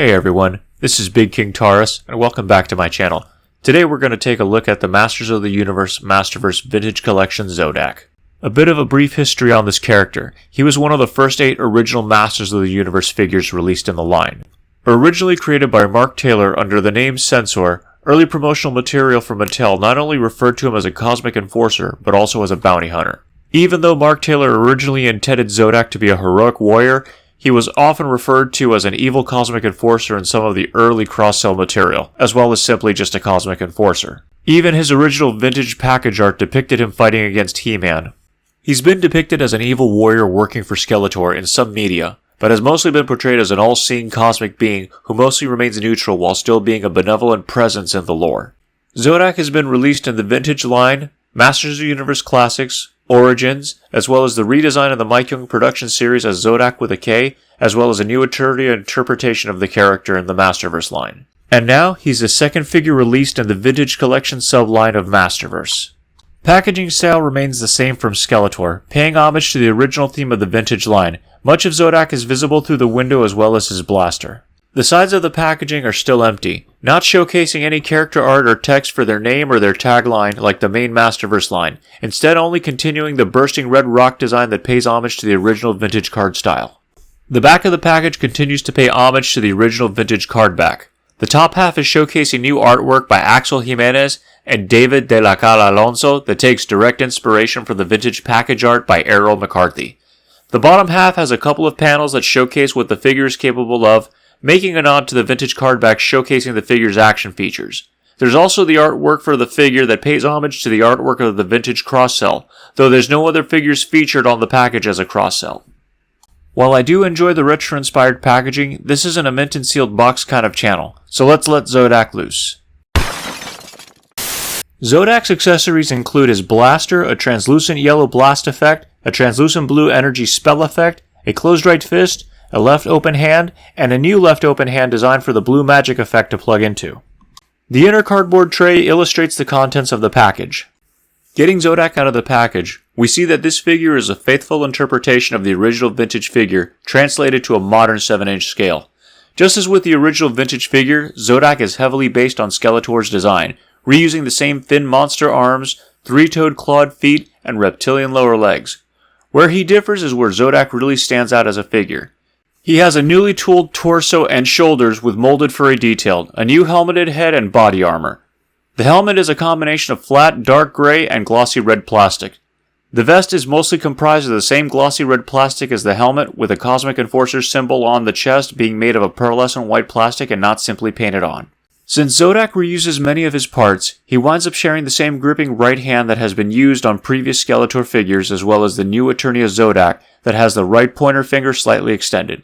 Hey everyone, this is Big King Taurus, and welcome back to my channel. Today we're going to take a look at the Masters of the Universe Masterverse Vintage Collection Zodac. A bit of a brief history on this character. He was one of the first 8 original Masters of the Universe figures released in the line. Originally created by Mark Taylor under the name Censor, early promotional material from Mattel not only referred to him as a cosmic enforcer, but also as a bounty hunter. Even though Mark Taylor originally intended Zodac to be a heroic warrior, he was often referred to as an evil cosmic enforcer in some of the early cross-sell material, as well as simply just a cosmic enforcer. Even his original vintage package art depicted him fighting against He-Man. He's been depicted as an evil warrior working for Skeletor in some media, but has mostly been portrayed as an all-seeing cosmic being who mostly remains neutral while still being a benevolent presence in the lore. Zodac has been released in the Vintage line, Masters of the Universe Classics, Origins, as well as the redesign of the Mike Young production series as Zodac with a K, as well as a new Eternia interpretation of the character in the Masterverse line. And now, he's the second figure released in the Vintage Collection sub-line of Masterverse. Packaging style remains the same from Skeletor, paying homage to the original theme of the Vintage line. Much of Zodac is visible through the window as well as his blaster. The sides of the packaging are still empty, not showcasing any character art or text for their name or their tagline like the main Masterverse line, instead only continuing the bursting red rock design that pays homage to the original vintage card style. The back of the package continues to pay homage to the original vintage card back. The top half is showcasing new artwork by Axel Jimenez and David De La Cala Alonso that takes direct inspiration from the vintage package art by Errol McCarthy. The bottom half has a couple of panels that showcase what the figure is capable of, making a nod to the vintage card back showcasing the figure's action features. There's also the artwork for the figure that pays homage to the artwork of the vintage cross-sell, though there's no other figures featured on the package as a cross-sell. While I do enjoy the retro-inspired packaging, this isn't a mint and sealed box kind of channel, so let's let Zodac loose. Zodac's accessories include his blaster, a translucent yellow blast effect, a translucent blue energy spell effect, a closed right fist, a left open hand, and a new left open hand designed for the blue magic effect to plug into. The inner cardboard tray illustrates the contents of the package. Getting Zodac out of the package, we see that this figure is a faithful interpretation of the original vintage figure translated to a modern 7-inch scale. Just as with the original vintage figure, Zodac is heavily based on Skeletor's design, reusing the same thin monster arms, 3-toed clawed feet, and reptilian lower legs. Where he differs is where Zodac really stands out as a figure. He has a newly tooled torso and shoulders with molded furry detail, a new helmeted head and body armor. The helmet is a combination of flat, dark gray, and glossy red plastic. The vest is mostly comprised of the same glossy red plastic as the helmet, with a Cosmic Enforcer symbol on the chest being made of a pearlescent white plastic and not simply painted on. Since Zodac reuses many of his parts, he winds up sharing the same gripping right hand that has been used on previous Skeletor figures as well as the new Eternia Zodac that has the right pointer finger slightly extended.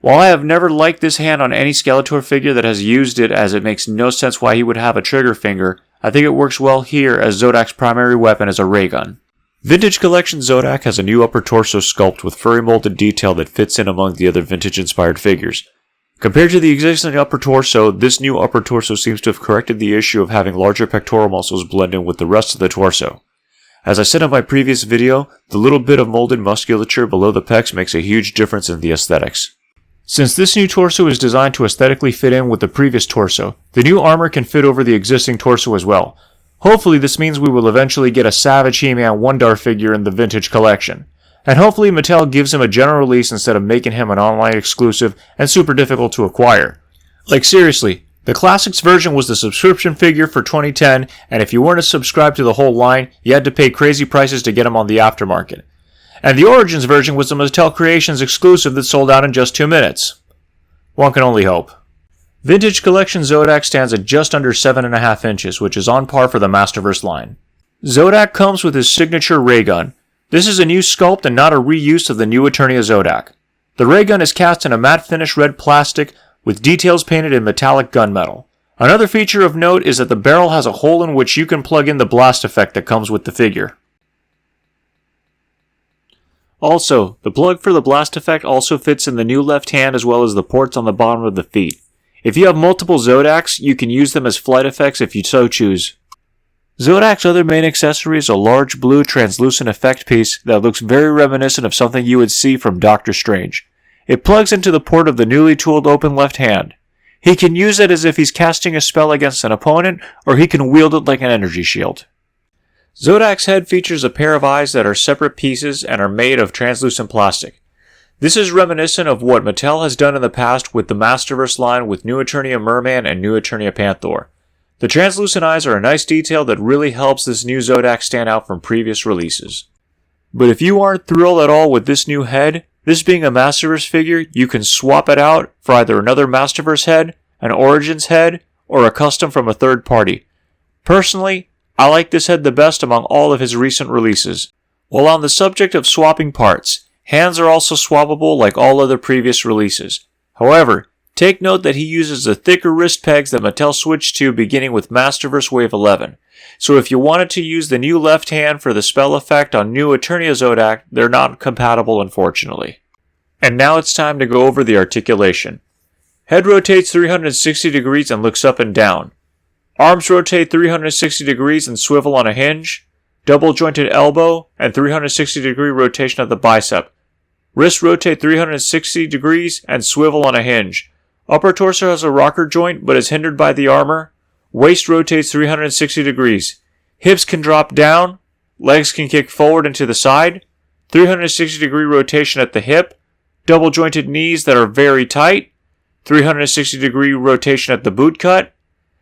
While I have never liked this hand on any Skeletor figure that has used it, as it makes no sense why he would have a trigger finger, I think it works well here as Zodac's primary weapon is a ray gun. Vintage Collection Zodac has a new upper torso sculpt with furry molded detail that fits in among the other vintage-inspired figures. Compared to the existing upper torso, this new upper torso seems to have corrected the issue of having larger pectoral muscles blend in with the rest of the torso. As I said in my previous video, the little bit of molded musculature below the pecs makes a huge difference in the aesthetics. Since this new torso is designed to aesthetically fit in with the previous torso, the new armor can fit over the existing torso as well. Hopefully this means we will eventually get a Savage He-Man Wondar figure in the Vintage Collection. And hopefully Mattel gives him a general release instead of making him an online exclusive and super difficult to acquire. Like seriously, the Classics version was the subscription figure for 2010, and if you weren't subscribed to the whole line, you had to pay crazy prices to get him on the aftermarket. And the Origins version was the Mattel Creations exclusive that sold out in just 2 minutes. One can only hope. Vintage Collection Zodac stands at just under 7.5 inches, which is on par for the Masterverse line. Zodac comes with his signature ray gun. This is a new sculpt and not a reuse of the new Eternia Zodac. The ray gun is cast in a matte finish red plastic with details painted in metallic gunmetal. Another feature of note is that the barrel has a hole in which you can plug in the blast effect that comes with the figure. Also, the plug for the blast effect also fits in the new left hand as well as the ports on the bottom of the feet. If you have multiple Zodacs, you can use them as flight effects if you so choose. Zodac's other main accessory is a large blue translucent effect piece that looks very reminiscent of something you would see from Doctor Strange. It plugs into the port of the newly tooled open left hand. He can use it as if he's casting a spell against an opponent, or he can wield it like an energy shield. Zodac's head features a pair of eyes that are separate pieces and are made of translucent plastic. This is reminiscent of what Mattel has done in the past with the Masterverse line with New Eternia Merman and New Eternia Panther. The translucent eyes are a nice detail that really helps this new Zodac stand out from previous releases. But if you aren't thrilled at all with this new head, this being a Masterverse figure, you can swap it out for either another Masterverse head, an Origins head, or a custom from a third party. Personally, I like this head the best among all of his recent releases. While on the subject of swapping parts, hands are also swappable like all other previous releases. However, take note that he uses the thicker wrist pegs that Mattel switched to beginning with Masterverse Wave 11. So if you wanted to use the new left hand for the spell effect on New Eternia Zodac, they're not compatible unfortunately. And now it's time to go over the articulation. Head rotates 360 degrees and looks up and down. Arms rotate 360 degrees and swivel on a hinge. Double jointed elbow and 360 degree rotation of the bicep. Wrists rotate 360 degrees and swivel on a hinge. Upper torso has a rocker joint but is hindered by the armor. Waist rotates 360 degrees. Hips can drop down. Legs can kick forward and to the side. 360 degree rotation at the hip. Double jointed knees that are very tight. 360 degree rotation at the boot cut.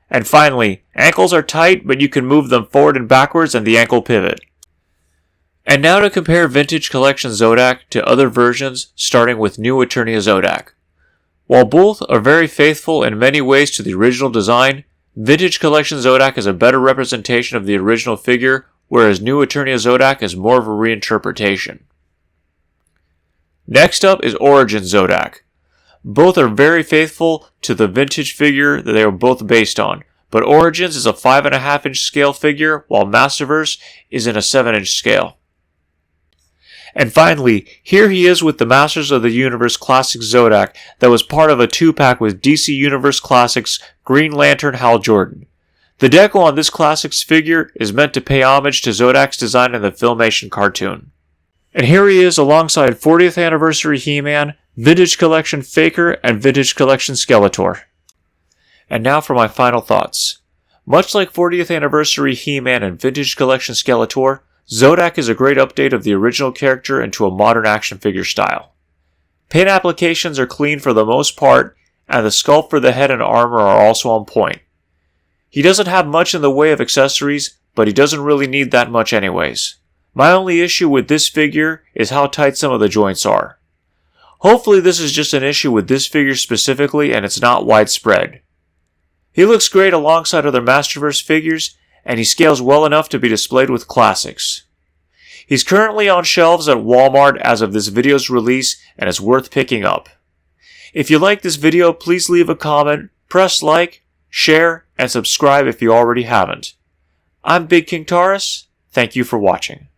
And finally, ankles are tight, but you can move them forward and backwards and the ankle pivot. And now to compare Vintage Collection Zodac to other versions, starting with New Eternia Zodac. While both are very faithful in many ways to the original design, Vintage Collection Zodac is a better representation of the original figure, whereas New Eternia Zodac is more of a reinterpretation. Next up is Origin Zodac. Both are very faithful to the vintage figure that they are both based on, but Origins is a 5.5 inch scale figure, while Masterverse is in a 7 inch scale. And finally, here he is with the Masters of the Universe Classic Zodac that was part of a 2-pack with DC Universe Classics Green Lantern Hal Jordan. The decal on this Classics figure is meant to pay homage to Zodac's design in the Filmation cartoon. And here he is alongside 40th Anniversary He-Man, Vintage Collection Faker, and Vintage Collection Skeletor. And now for my final thoughts. Much like 40th Anniversary He-Man and Vintage Collection Skeletor, Zodac is a great update of the original character into a modern action figure style. Paint applications are clean for the most part, and the sculpt for the head and armor are also on point. He doesn't have much in the way of accessories, but he doesn't really need that much anyways. My only issue with this figure is how tight some of the joints are. Hopefully this is just an issue with this figure specifically and it's not widespread. He looks great alongside other Masterverse figures, and he scales well enough to be displayed with classics. He's currently on shelves at Walmart as of this video's release and is worth picking up. If you like this video, please leave a comment, press like, share, and subscribe if you already haven't. I'm Big King Taurus. Thank you for watching.